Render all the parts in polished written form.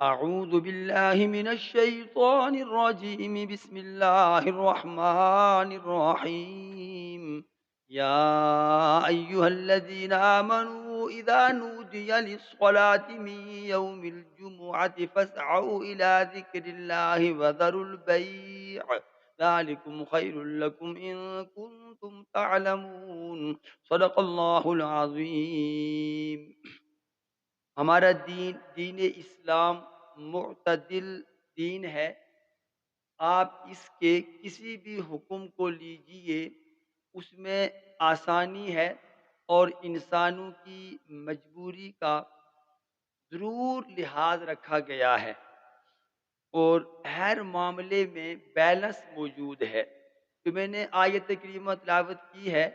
أعوذ بالله من الشيطان الرجيم. بسم الله الرحمن الرحيم. يا أيها الذين آمنوا إذا نودي للصلاة من يوم الجمعة فاسعوا إلى ذكر الله وذروا البيع، ذلكم خير لكم إن كنتم تعلمون. صدق الله العظيم. ہمارا دین دین اسلام معتدل دین ہے۔ آپ اس کے کسی بھی حکم کو لیجئے، اس میں آسانی ہے اور انسانوں کی مجبوری کا ضرور لحاظ رکھا گیا ہے، اور ہر معاملے میں بیلنس موجود ہے۔ جو میں نے آیت کریمہ تلاوت کی ہے،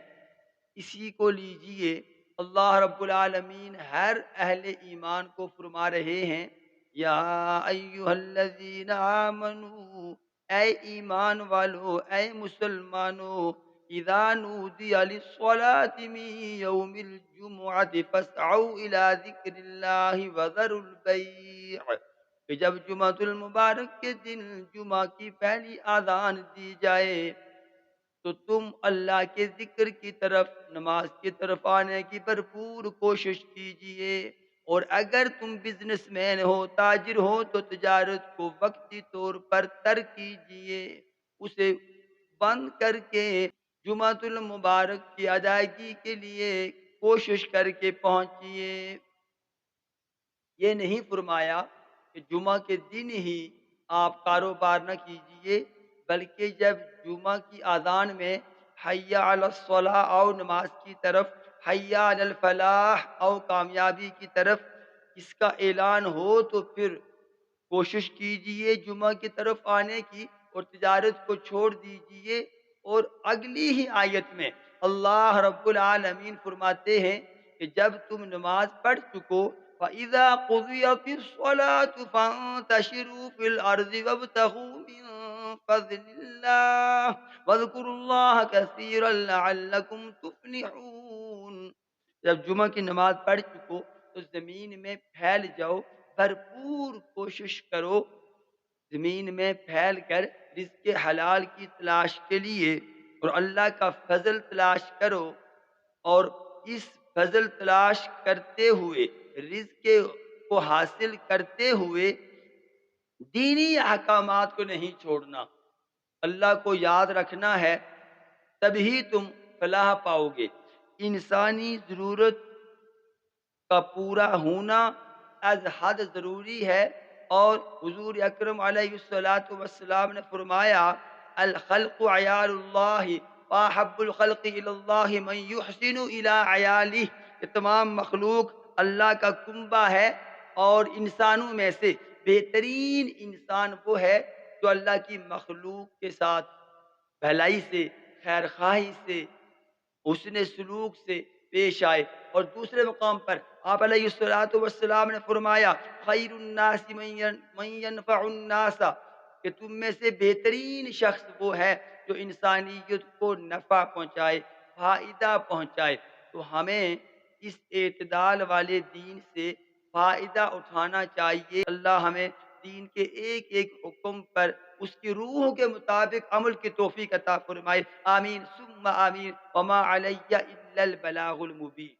اسی کو لیجئے۔ اللہ رب العالمین ہر اہل ایمان کو فرما رہے ہیں، یا ایہا الذین آمنو، اے ایمان والو، اے مسلمانو، اذا نودی للصلاة من یوم الجمعة فاسعوا الى ذکر اللہ وذروا البیع، کہ جب جمعۃ المبارک کے دن جمعہ کی پہلی اذان دی جائے تو تم اللہ کے ذکر کی طرف، نماز کی طرف آنے کی بھرپور کوشش کیجئے، اور اگر تم بزنس مین ہو، تاجر ہو، تو تجارت کو وقتی طور پر ترک کیجئے، اسے بند کر کے جمعۃ المبارک کی ادائیگی کے لیے کوشش کر کے پہنچیے۔ یہ نہیں فرمایا کہ جمعہ کے دن ہی آپ کاروبار نہ کیجئے، بلکہ جب جمعہ کی اذان میں حی علی الصلاح او نماز کی طرف، حی علی الفلاح او کامیابی کی طرف اس کا اعلان ہو تو پھر کوشش کیجئے جمعہ کی طرف آنے کی، اور تجارت کو چھوڑ دیجئے۔ اور اگلی ہی آیت میں اللہ رب العالمین فرماتے ہیں کہ جب تم نماز پڑھ چکو، فَإِذَا قُضِيَتِ الصَّلَاةُ فَانتَشِرُوا فِي الْأَرْضِ وَابْتَغُوا مِن فَضْلِ اللَّهِ وَاذْكُرُوا اللَّهَ كَثِيرًا لَعَلَّكُمْ تُفْلِحُونَ۔ جب جمعہ کی نماز پڑھ چکو تو زمین میں پھیل جاؤ، بھرپور کوشش کرو، زمین میں پھیل کر رزق حلال کی تلاش کے لیے، اور اللہ کا فضل تلاش کرو، اور اس فضل تلاش کرتے ہوئے، رزق کو حاصل کرتے ہوئے دینی احکامات کو نہیں چھوڑنا۔ اللہ کو یاد رکھنا ہے، تبھی تم فلاح پاؤ گے۔ انسانی ضرورت کا پورا ہونا از حد ضروری ہے، اور حضور اکرم علیہ الصلاۃ والسلام نے فرمایا، الخلق عیال اللہ، واحب الخلق الی اللہ من یحسن الی عیالہ، کہ تمام مخلوق اللہ کا کنبہ ہے، اور انسانوں میں سے بہترین انسان وہ ہے جو اللہ کی مخلوق کے ساتھ بھلائی سے، خیر خواہی سے، حسن سلوک سے پیش آئے۔ اور دوسرے مقام پر آپ علیہ الصلوۃ والسلام نے فرمایا، خیر الناس من ینفع الناس، کہ تم میں سے بہترین شخص وہ ہے جو انسانیت کو نفع پہنچائے، فائدہ پہنچائے۔ تو ہمیں اس اعتدال والے دین سے فائدہ اٹھانا چاہیے۔ اللہ ہمیں دین کے ایک ایک حکم پر اس کی روح کے مطابق عمل کی توفیق عطا فرمائے، آمین ثم آمین، وما علی الا البلاغ المبین۔